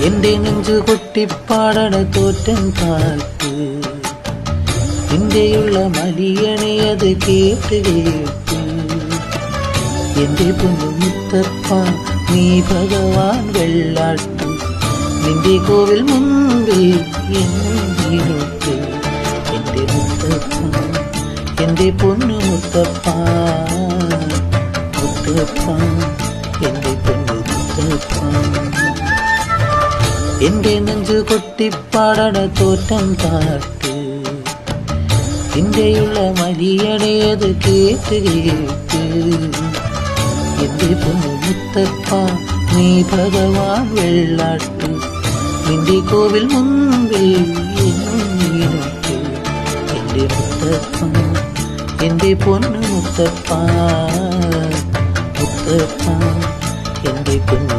എന്റെ നെഞ്ചു കൊട്ടിപ്പാടണ തോറ്റം കാത്ത് നിന്റെയുള്ള മലിയണേ അത് കേട്ട് കേട്ട് എന്റെ പൊന്നു മുത്തപ്പ നീ ഭഗവാൻ വെള്ളാട്ടു നിന്റെ കോവിൽ മുമ്പിൽ എന്നിരുട്ട് എന്റെ മുത്തപ്പ എന്റെ പൊന്നു മുത്തപ്പ മുത്തപ്പ എന്റെ പൊന്നു മുത്തപ്പ എന്റെ നെഞ്ചു കൊട്ടിപ്പാടണ തോറ്റം കാത്ത് നിന്റെയുള്ള മലിയണേത് കേട്ട് കേട്ട് എന്റെ പൊന്നു മുത്തപ്പ നീ ഭഗവാൻ വെള്ളാട്ടു നിന്റെ കോവിൽ മുമ്പിൽ എന്നിരുട്ട് എന്റെ മുത്തപ്പ എന്റെ പൊന്നു മുത്തപ്പ മുത്തപ്പ എന്റെ പൊന്നു